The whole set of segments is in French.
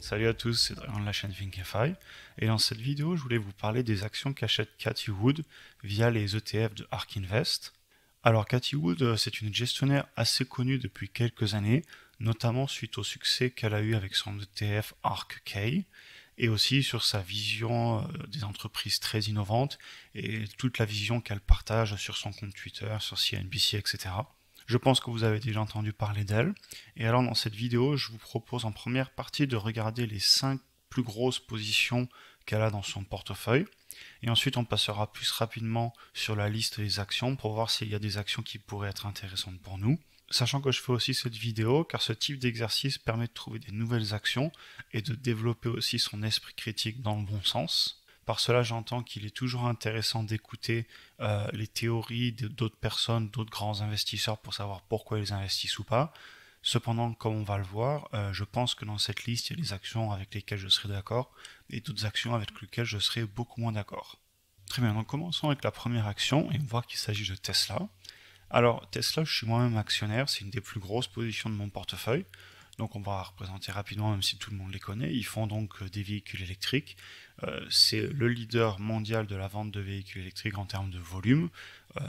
Salut à tous, c'est Dragon de la chaîne Thinkific et dans cette vidéo je voulais vous parler des actions qu'achète Cathie Wood via les ETF de ARK Invest. Alors Cathie Wood c'est une gestionnaire assez connue depuis quelques années, notamment suite au succès qu'elle a eu avec son ETF ARK-K et aussi sur sa vision des entreprises très innovantes et toute la vision qu'elle partage sur son compte Twitter, sur CNBC, etc. Je pense que vous avez déjà entendu parler d'elle. Et alors dans cette vidéo, je vous propose en première partie de regarder les 5 plus grosses positions qu'elle a dans son portefeuille. Et ensuite, on passera plus rapidement sur la liste des actions pour voir s'il y a des actions qui pourraient être intéressantes pour nous. Sachant que je fais aussi cette vidéo car ce type d'exercice permet de trouver des nouvelles actions et de développer aussi son esprit critique dans le bon sens. Par cela, j'entends qu'il est toujours intéressant d'écouter les théories d'autres personnes, d'autres grands investisseurs pour savoir pourquoi ils investissent ou pas. Cependant, comme on va le voir, je pense que dans cette liste, il y a des actions avec lesquelles je serai d'accord et d'autres actions avec lesquelles je serai beaucoup moins d'accord. Très bien, donc commençons avec la première action et on voit qu'il s'agit de Tesla. Alors, Tesla, je suis moi-même actionnaire, c'est une des plus grosses positions de mon portefeuille. Donc on va représenter rapidement, même si tout le monde les connaît. Ils font donc des véhicules électriques. C'est le leader mondial de la vente de véhicules électriques en termes de volume.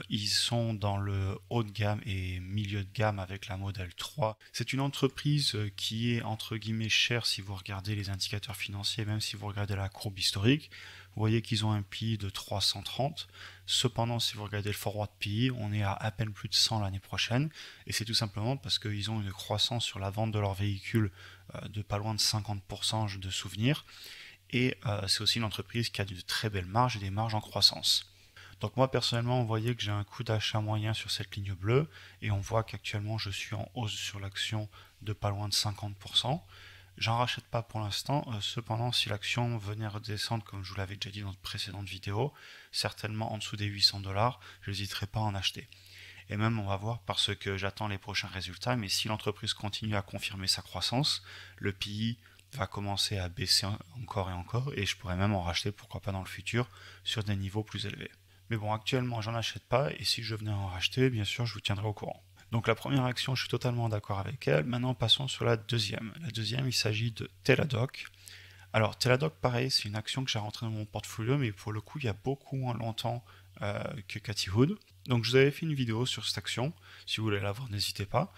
Ils sont dans le haut de gamme et milieu de gamme avec la Model 3. C'est une entreprise qui est entre guillemets chère si vous regardez les indicateurs financiers, même si vous regardez la courbe historique. Vous voyez qu'ils ont un PI de 330. Cependant, si vous regardez le forward PI, on est à peine plus de 100 l'année prochaine. Et c'est tout simplement parce qu'ils ont une croissance sur la vente de leurs véhicules de pas loin de 50% de souvenirs. Et c'est aussi une entreprise qui a de très belles marges et des marges en croissance. Donc moi personnellement, vous voyez que j'ai un coût d'achat moyen sur cette ligne bleue et on voit qu'actuellement je suis en hausse sur l'action de pas loin de 50%. J'en rachète pas pour l'instant, cependant si l'action venait redescendre comme je vous l'avais déjà dit dans de précédentes vidéos, certainement en dessous des 800$, je n'hésiterai pas à en acheter. Et même on va voir parce que j'attends les prochains résultats, mais si l'entreprise continue à confirmer sa croissance, le PI va commencer à baisser encore et encore, et je pourrais même en racheter, pourquoi pas dans le futur, sur des niveaux plus élevés. Mais bon, actuellement j'en achète pas, et si je venais à en racheter, bien sûr je vous tiendrai au courant. Donc la première action, je suis totalement d'accord avec elle. Maintenant passons sur la deuxième. La deuxième, il s'agit de Teladoc. Alors Teladoc, pareil, c'est une action que j'ai rentrée dans mon portfolio, mais pour le coup, il y a beaucoup moins longtemps que Cathie Wood. Donc je vous avais fait une vidéo sur cette action. Si vous voulez la voir, n'hésitez pas.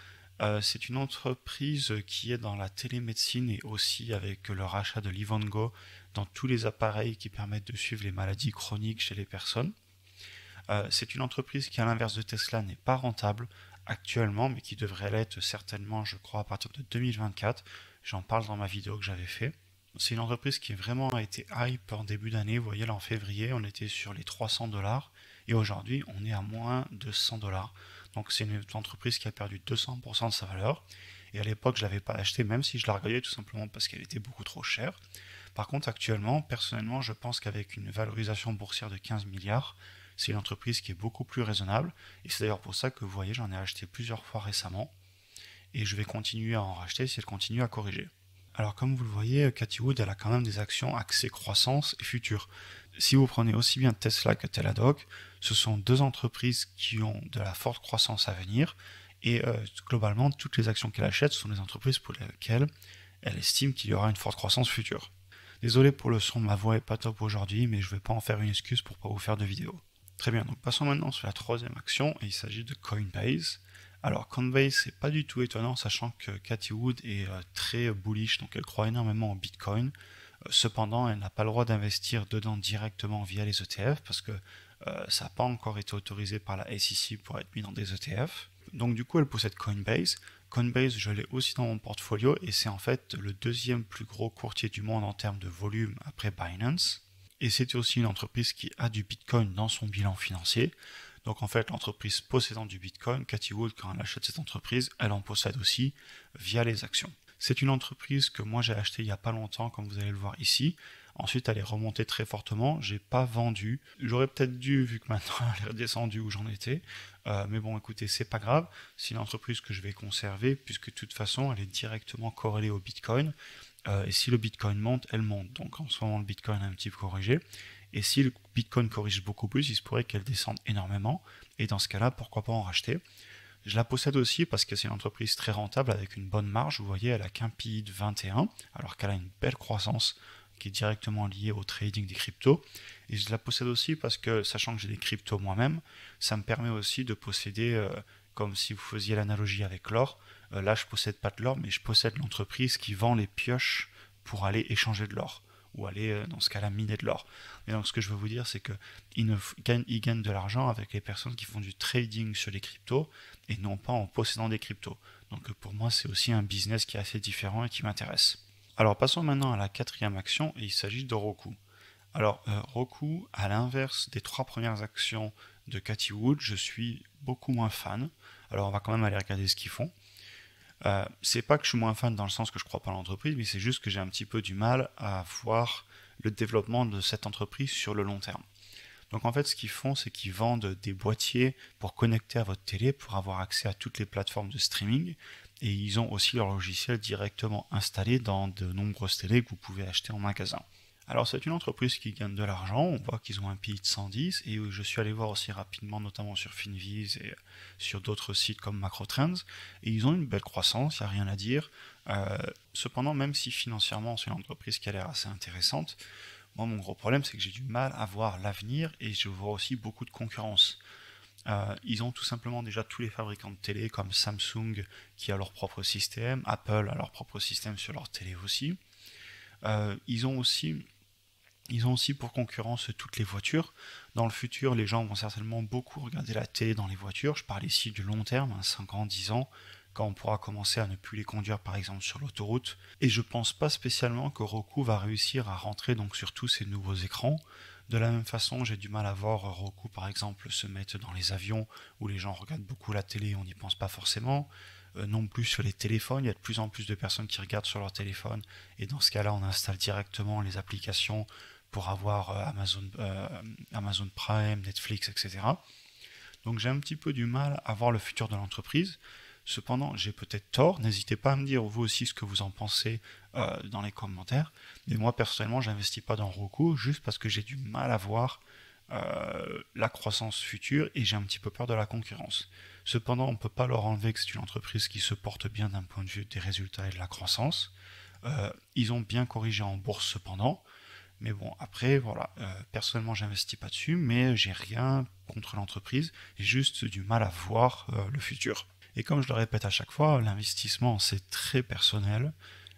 C'est une entreprise qui est dans la télémédecine et aussi avec le rachat de Livongo dans tous les appareils qui permettent de suivre les maladies chroniques chez les personnes. C'est une entreprise qui, à l'inverse de Tesla, n'est pas rentable actuellement, mais qui devrait l'être certainement, je crois, à partir de 2024. J'en parle dans ma vidéo que j'avais fait. C'est une entreprise qui vraiment a été hype en début d'année. Vous voyez, là en février, on était sur les 300$ et aujourd'hui, on est à moins de 100$. Donc c'est une entreprise qui a perdu 200% de sa valeur. Et à l'époque, je ne l'avais pas acheté, même si je la regardais tout simplement parce qu'elle était beaucoup trop chère. Par contre, actuellement, personnellement, je pense qu'avec une valorisation boursière de 15 milliards, c'est une entreprise qui est beaucoup plus raisonnable. Et c'est d'ailleurs pour ça que vous voyez, j'en ai acheté plusieurs fois récemment. Et je vais continuer à en racheter si elle continue à corriger. Alors comme vous le voyez, Cathie Wood, elle a quand même des actions axées croissance et futur. Si vous prenez aussi bien Tesla que Teladoc, ce sont deux entreprises qui ont de la forte croissance à venir. Et globalement, toutes les actions qu'elle achète sont des entreprises pour lesquelles elle estime qu'il y aura une forte croissance future. Désolé pour le son, ma voix est pas top aujourd'hui, mais je ne vais pas en faire une excuse pour pas vous faire de vidéo. Très bien, donc passons maintenant sur la troisième action, et il s'agit de Coinbase. Alors Coinbase, c'est pas du tout étonnant, sachant que Cathie Wood est très bullish, donc elle croit énormément en Bitcoin. Cependant, elle n'a pas le droit d'investir dedans directement via les ETF, parce que ça n'a pas encore été autorisé par la SEC pour être mis dans des ETF. Donc du coup, elle possède Coinbase. Coinbase, je l'ai aussi dans mon portfolio, et c'est en fait le deuxième plus gros courtier du monde en termes de volume après Binance. Et c'est aussi une entreprise qui a du Bitcoin dans son bilan financier. Donc en fait, l'entreprise possédant du Bitcoin, Cathie Wood, quand elle achète cette entreprise, elle en possède aussi via les actions. C'est une entreprise que moi j'ai achetée il n'y a pas longtemps, comme vous allez le voir ici. Ensuite, elle est remontée très fortement. J'ai pas vendu. J'aurais peut-être dû, vu que maintenant elle est redescendue où j'en étais. Mais bon, écoutez, c'est pas grave. C'est une entreprise que je vais conserver, puisque de toute façon, elle est directement corrélée au Bitcoin. Et si le Bitcoin monte, elle monte. Donc en ce moment, le Bitcoin a un petit peu corrigé. Et si le Bitcoin corrige beaucoup plus, il se pourrait qu'elle descende énormément. Et dans ce cas-là, pourquoi pas en racheter. Je la possède aussi parce que c'est une entreprise très rentable avec une bonne marge. Vous voyez, elle a qu'un PI de 21, alors qu'elle a une belle croissance qui est directement liée au trading des cryptos. Et je la possède aussi parce que, sachant que j'ai des cryptos moi-même, ça me permet aussi de posséder, comme si vous faisiez l'analogie avec l'or, là je possède pas de l'or, mais je possède l'entreprise qui vend les pioches pour aller échanger de l'or, ou aller, dans ce cas-là, miner de l'or. Et donc ce que je veux vous dire, c'est qu'ils gagnent de l'argent avec les personnes qui font du trading sur les cryptos, et non pas en possédant des cryptos. Donc pour moi, c'est aussi un business qui est assez différent et qui m'intéresse. Alors passons maintenant à la quatrième action, et il s'agit de Roku. Alors Roku, à l'inverse des 3 premières actions de Cathie Wood, je suis beaucoup moins fan. Alors on va quand même aller regarder ce qu'ils font. C'est pas que je suis moins fan dans le sens que je crois pas à l'entreprise, mais c'est juste que j'ai un petit peu du mal à voir le développement de cette entreprise sur le long terme. Donc en fait, ce qu'ils font, c'est qu'ils vendent des boîtiers pour connecter à votre télé, pour avoir accès à toutes les plateformes de streaming, et ils ont aussi leur logiciel directement installé dans de nombreuses télés que vous pouvez acheter en magasin. Alors c'est une entreprise qui gagne de l'argent, on voit qu'ils ont un PI de 110, et je suis allé voir aussi rapidement, notamment sur Finviz et sur d'autres sites comme MacroTrends, et ils ont une belle croissance, il n'y a rien à dire. Cependant, même si financièrement c'est une entreprise qui a l'air assez intéressante, moi mon gros problème c'est que j'ai du mal à voir l'avenir, et je vois aussi beaucoup de concurrence. Ils ont tout simplement déjà tous les fabricants de télé comme Samsung qui a leur propre système, Apple a leur propre système sur leur télé aussi. Ils ont aussi pour concurrence toutes les voitures. Dans le futur, les gens vont certainement beaucoup regarder la télé dans les voitures. Je parle ici du long terme, 5 ans, 10 ans, quand on pourra commencer à ne plus les conduire par exemple sur l'autoroute. Et je pense pas spécialement que Roku va réussir à rentrer donc sur tous ces nouveaux écrans. De la même façon, j'ai du mal à voir Roku par exemple se mettre dans les avions où les gens regardent beaucoup la télé et on n'y pense pas forcément. Non plus sur les téléphones, il y a de plus en plus de personnes qui regardent sur leur téléphone, et dans ce cas-là, on installe directement les applications pour avoir Amazon Prime, Netflix, etc. Donc j'ai un petit peu du mal à voir le futur de l'entreprise. Cependant, j'ai peut-être tort. N'hésitez pas à me dire vous aussi ce que vous en pensez dans les commentaires. Mais moi personnellement, j'investis pas dans Roku juste parce que j'ai du mal à voir la croissance future, et j'ai un petit peu peur de la concurrence. Cependant, on ne peut pas leur enlever que c'est une entreprise qui se porte bien d'un point de vue des résultats et de la croissance. Ils ont bien corrigé en bourse cependant. Mais bon, après, voilà, personnellement, j'investis pas dessus, mais j'ai rien contre l'entreprise, j'ai juste du mal à voir le futur. Et comme je le répète à chaque fois, l'investissement, c'est très personnel.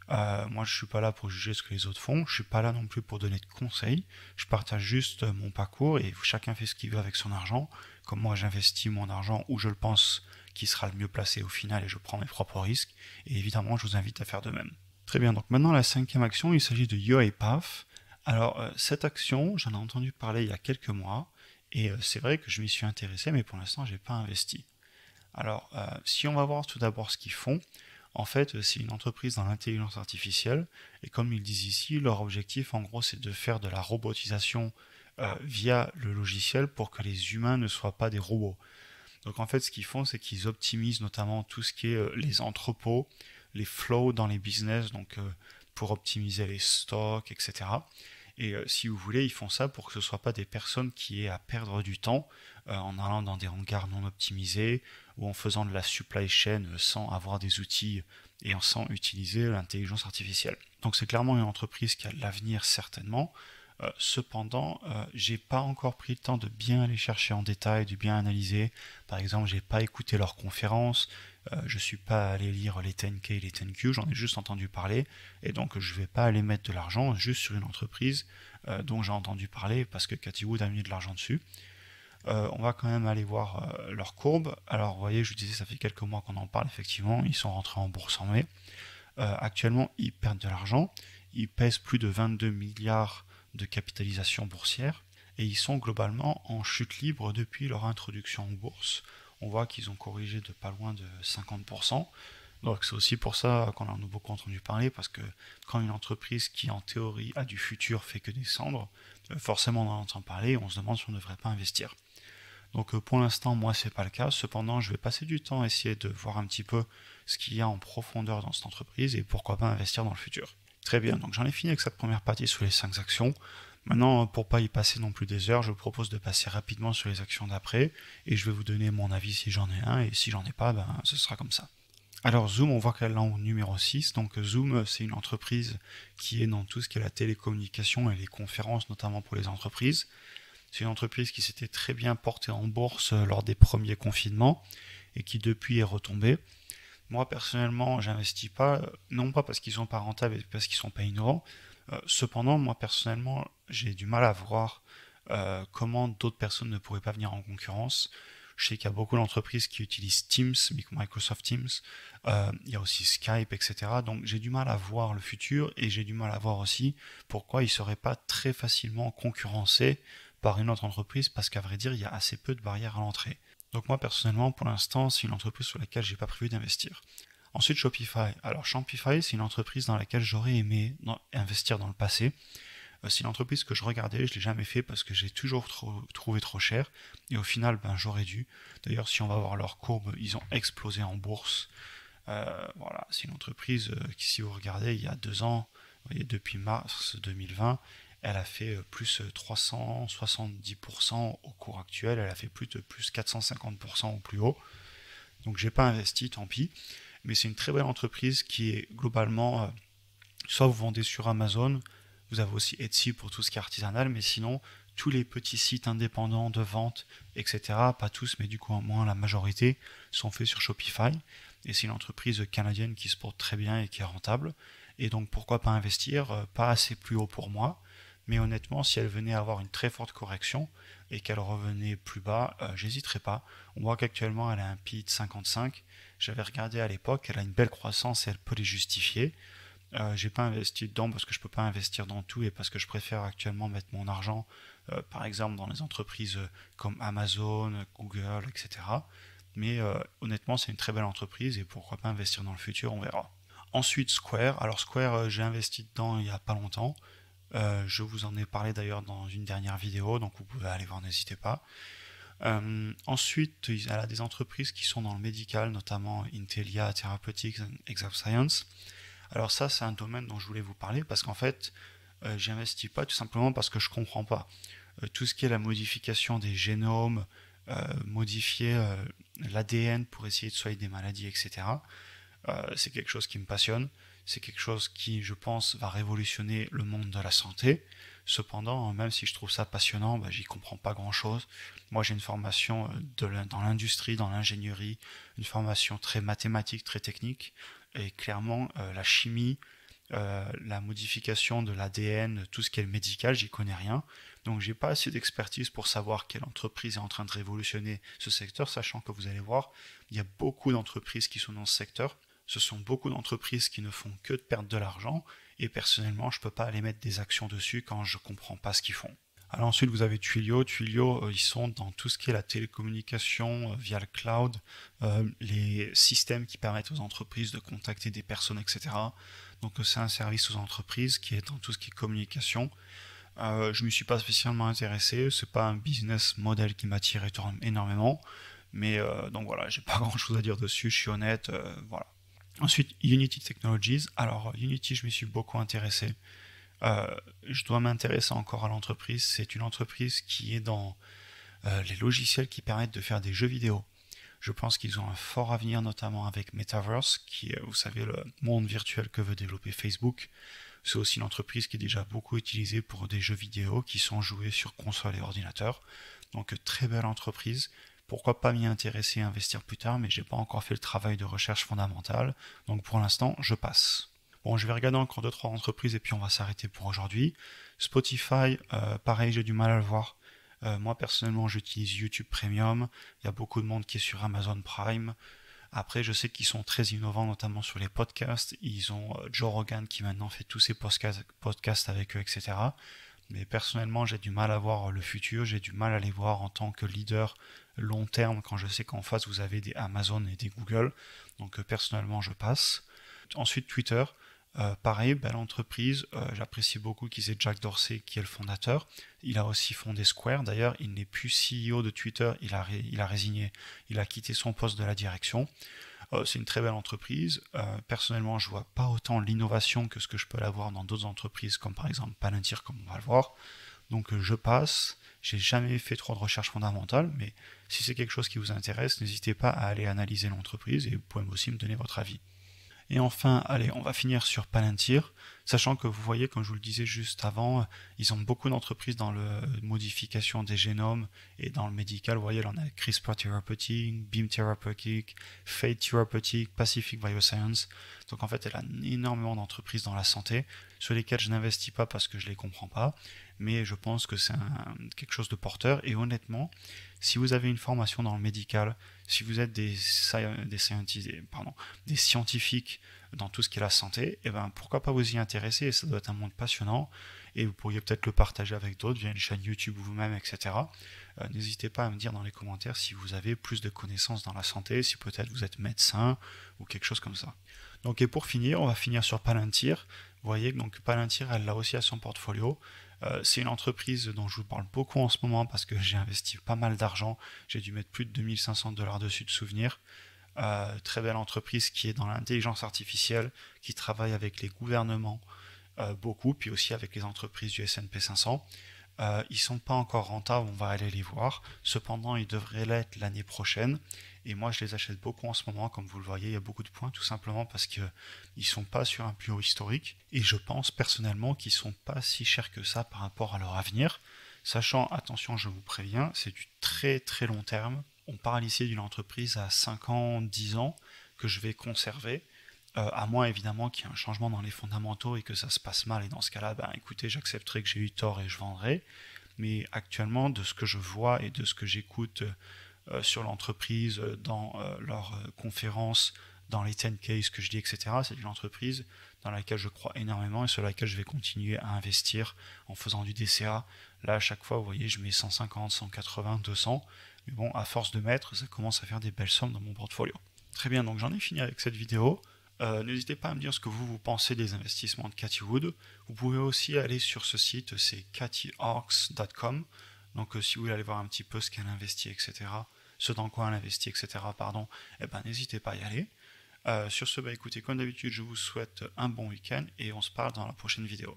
Moi, je suis pas là pour juger ce que les autres font, je suis pas là non plus pour donner de conseils, je partage juste mon parcours, et chacun fait ce qu'il veut avec son argent. Comme moi, j'investis mon argent où je le pense qui sera le mieux placé au final, et je prends mes propres risques, et évidemment, je vous invite à faire de même. Très bien, donc maintenant la 5e action, il s'agit de UiPath. Alors, cette action, j'en ai entendu parler il y a quelques mois, et c'est vrai que je m'y suis intéressé, mais pour l'instant, j'ai pas investi. Alors, si on va voir tout d'abord ce qu'ils font, en fait, c'est une entreprise dans l'intelligence artificielle, et comme ils disent ici, leur objectif, en gros, c'est de faire de la robotisation via le logiciel pour que les humains ne soient pas des robots. Donc, en fait, ce qu'ils font, c'est qu'ils optimisent notamment tout ce qui est les entrepôts, les flows dans les business, donc pour optimiser les stocks, etc. Et si vous voulez, ils font ça pour que ce ne soit pas des personnes qui aient à perdre du temps en allant dans des hangars non optimisés ou en faisant de la supply chain sans avoir des outils et sans utiliser l'intelligence artificielle. Donc c'est clairement une entreprise qui a de l'avenir certainement. Cependant, j'ai pas encore pris le temps de bien aller chercher en détail, de bien analyser. Par exemple, j'ai pas écouté leurs conférences, je suis pas allé lire les 10K et les 10Q, j'en ai juste entendu parler, et donc je vais pas aller mettre de l'argent juste sur une entreprise dont j'ai entendu parler parce que Cathie Wood a mis de l'argent dessus. On va quand même aller voir leurs courbes. Alors vous voyez, je vous disais, ça fait quelques mois qu'on en parle, effectivement, ils sont rentrés en bourse en mai. Actuellement, ils perdent de l'argent, ils pèsent plus de 22 milliards de capitalisation boursière, et ils sont globalement en chute libre depuis leur introduction en bourse. On voit qu'ils ont corrigé de pas loin de 50%. Donc c'est aussi pour ça qu'on en a beaucoup entendu parler, parce que quand une entreprise qui en théorie a du futur fait que descendre, forcément on en entend parler et on se demande si on ne devrait pas investir. Donc pour l'instant, moi c'est pas le cas. Cependant, je vais passer du temps à essayer de voir un petit peu ce qu'il y a en profondeur dans cette entreprise et pourquoi pas investir dans le futur. Très bien, donc j'en ai fini avec cette première partie sur les 5 actions. Maintenant, pour pas y passer non plus des heures, je vous propose de passer rapidement sur les actions d'après, et je vais vous donner mon avis si j'en ai un, et si j'en ai pas, ben, ce sera comme ça. Alors Zoom, on voit qu'elle est en numéro 6. Donc Zoom, c'est une entreprise qui est dans tout ce qui est la télécommunication et les conférences, notamment pour les entreprises. C'est une entreprise qui s'était très bien portée en bourse lors des premiers confinements et qui depuis est retombée. Moi personnellement, j'investis pas, non pas parce qu'ils sont pas rentables et parce qu'ils sont pas innovants. Cependant, moi personnellement, j'ai du mal à voir comment d'autres personnes ne pourraient pas venir en concurrence. Je sais qu'il y a beaucoup d'entreprises qui utilisent Teams, Microsoft Teams. Il y a aussi Skype, etc. Donc j'ai du mal à voir le futur et j'ai du mal à voir aussi pourquoi ils ne seraient pas très facilement concurrencés par une autre entreprise parce qu'à vrai dire, il y a assez peu de barrières à l'entrée. Donc moi personnellement, pour l'instant, c'est une entreprise sur laquelle j'ai pas prévu d'investir. Ensuite, Shopify. Alors Shopify, c'est une entreprise dans laquelle j'aurais aimé investir dans le passé. C'est une entreprise que je regardais, je ne l'ai jamais fait parce que j'ai toujours trouvé trop cher. Et au final, ben, j'aurais dû. D'ailleurs, si on va voir leur courbe, ils ont explosé en bourse. Voilà, c'est une entreprise qui, si vous regardez, il y a 2 ans, vous voyez, depuis mars 2020, elle a fait plus 370% au cours actuel, elle a fait plus 450% au plus haut. Donc j'ai pas investi, tant pis. Mais c'est une très belle entreprise qui est globalement, soit vous vendez sur Amazon, vous avez aussi Etsy pour tout ce qui est artisanal, mais sinon, tous les petits sites indépendants de vente, etc., pas tous, mais du coup, au moins la majorité, sont faits sur Shopify. Et c'est une entreprise canadienne qui se porte très bien et qui est rentable. Et donc, pourquoi pas investir? Pas assez plus haut pour moi, mais honnêtement, si elle venait à avoir une très forte correction et qu'elle revenait plus bas, j'hésiterais pas. On voit qu'actuellement, elle a un PI de 55. J'avais regardé à l'époque, elle a une belle croissance et elle peut les justifier. J'ai pas investi dedans parce que je peux pas investir dans tout et parce que je préfère actuellement mettre mon argent, par exemple, dans les entreprises comme Amazon, Google, etc. Mais honnêtement, c'est une très belle entreprise et pourquoi pas investir dans le futur, on verra. Ensuite, Square. Alors Square, j'ai investi dedans il y a pas longtemps. Je vous en ai parlé d'ailleurs dans une dernière vidéo, donc vous pouvez aller voir, n'hésitez pas. Ensuite, elle a des entreprises qui sont dans le médical, notamment Intelia Therapeutics et Exact Science. Alors ça, c'est un domaine dont je voulais vous parler parce qu'en fait, j'y investis pas tout simplement parce que je comprends pas. Tout ce qui est la modification des génomes, modifier l'ADN pour essayer de soigner des maladies, etc. C'est quelque chose qui me passionne. C'est quelque chose qui, je pense, va révolutionner le monde de la santé. Cependant, même si je trouve ça passionnant, j'y comprends pas grand-chose. Moi, j'ai une formation dans l'industrie, dans l'ingénierie, une formation très mathématique, très technique. Et clairement, la chimie, la modification de l'ADN, tout ce qui est médical, j'y connais rien. Donc j'ai pas assez d'expertise pour savoir quelle entreprise est en train de révolutionner ce secteur, sachant que vous allez voir, il y a beaucoup d'entreprises qui sont dans ce secteur. Ce sont beaucoup d'entreprises qui ne font que de perdre de l'argent, et personnellement, je peux pas aller mettre des actions dessus quand je comprends pas ce qu'ils font. Alors ensuite, vous avez Twilio. Twilio, ils sont dans tout ce qui est la télécommunication via le cloud, les systèmes qui permettent aux entreprises de contacter des personnes, etc. Donc c'est un service aux entreprises qui est dans tout ce qui est communication. Je ne m'y suis pas spécialement intéressé, c'est pas un business model qui m'attire énormément, mais donc voilà, j'ai pas grand chose à dire dessus, je suis honnête, voilà. Ensuite, Unity Technologies. Alors Unity, je m'y suis beaucoup intéressé. Je dois m'intéresser encore à l'entreprise. C'est une entreprise qui est dans les logiciels qui permettent de faire des jeux vidéo. Je pense qu'ils ont un fort avenir, notamment avec Metaverse, qui est, vous savez, le monde virtuel que veut développer Facebook. C'est aussi une entreprise qui est déjà beaucoup utilisée pour des jeux vidéo qui sont joués sur console et ordinateur. Donc très belle entreprise. Pourquoi pas m'y intéresser et investir plus tard, mais j'ai pas encore fait le travail de recherche fondamentale. Donc pour l'instant, je passe. Bon, je vais regarder encore 2-3 entreprises et puis on va s'arrêter pour aujourd'hui. Spotify, pareil, j'ai du mal à le voir. Moi, personnellement, j'utilise YouTube Premium. Il y a beaucoup de monde qui est sur Amazon Prime. Après, je sais qu'ils sont très innovants, notamment sur les podcasts. Ils ont Joe Rogan qui maintenant fait tous ses podcasts avec eux, etc. Mais personnellement, j'ai du mal à voir le futur. J'ai du mal à les voir en tant que leader long terme quand je sais qu'en face, vous avez des Amazon et des Google. Donc, personnellement, je passe. Ensuite, Twitter. Pareil, belle entreprise, j'apprécie beaucoup qu'ils aient Jack Dorsey qui est le fondateur. Il a aussi fondé Square, d'ailleurs il n'est plus CEO de Twitter, il a résigné, il a quitté son poste de la direction. C'est une très belle entreprise. Personnellement, je vois pas autant l'innovation que ce que je peux l'avoir dans d'autres entreprises, comme par exemple Palantir, comme on va le voir. Donc je passe, j'ai jamais fait trop de recherche fondamentale, mais si c'est quelque chose qui vous intéresse, n'hésitez pas à aller analyser l'entreprise et vous pouvez aussi me donner votre avis. Et enfin, allez, on va finir sur Palantir, sachant que vous voyez, comme je vous le disais juste avant, ils ont beaucoup d'entreprises dans la modification des génomes et dans le médical. Vous voyez, là on a CRISPR Therapeutics, Beam Therapeutics, Fate Therapeutics, Pacific Bioscience. Donc en fait, elle a énormément d'entreprises dans la santé, sur lesquelles je n'investis pas parce que je ne les comprends pas, mais je pense que c'est quelque chose de porteur. Et honnêtement, si vous avez une formation dans le médical, si vous êtes des scientifiques dans tout ce qui est la santé, et ben pourquoi pas vous y intéresser, ça doit être un monde passionnant, et vous pourriez peut-être le partager avec d'autres via une chaîne YouTube vous-même, etc. N'hésitez pas à me dire dans les commentaires si vous avez plus de connaissances dans la santé, si peut-être vous êtes médecin ou quelque chose comme ça. Donc et pour finir, on va finir sur Palantir. Vous voyez que donc Palantir, elle l'a aussi à son portfolio. C'est une entreprise dont je vous parle beaucoup en ce moment parce que j'ai investi pas mal d'argent. J'ai dû mettre plus de 2500 $ dessus de souvenirs. Très belle entreprise qui est dans l'intelligence artificielle, qui travaille avec les gouvernements beaucoup, puis aussi avec les entreprises du S&P 500. Ils sont pas encore rentables, on va aller les voir. Cependant, ils devraient l'être l'année prochaine. Et moi, je les achète beaucoup en ce moment, comme vous le voyez, il y a beaucoup de points, tout simplement parce qu'ils ne sont pas sur un plus haut historique. Et je pense personnellement qu'ils ne sont pas si chers que ça par rapport à leur avenir. Sachant, attention, je vous préviens, c'est du très très long terme. On parle ici d'une entreprise à 5 ans, 10 ans que je vais conserver. À moins évidemment qu'il y ait un changement dans les fondamentaux et que ça se passe mal, et dans ce cas-là, ben écoutez, j'accepterai que j'ai eu tort et je vendrai. Mais actuellement, de ce que je vois et de ce que j'écoute sur l'entreprise, dans leurs conférences, dans les 10 cases que je dis, etc., c'est une entreprise dans laquelle je crois énormément et sur laquelle je vais continuer à investir en faisant du DCA. Là, à chaque fois, vous voyez, je mets 150, 180, 200. Mais bon, à force de mettre, ça commence à faire des belles sommes dans mon portfolio. Très bien, donc j'en ai fini avec cette vidéo. N'hésitez pas à me dire ce que vous pensez des investissements de Cathie Wood. Vous pouvez aussi aller sur ce site, c'est cathiearks.com. Donc si vous voulez aller voir un petit peu ce qu'elle investit, etc., ce dans quoi elle investit, etc., pardon, eh ben, n'hésitez pas à y aller. Sur ce, bah, écoutez, comme d'habitude, je vous souhaite un bon week-end et on se parle dans la prochaine vidéo.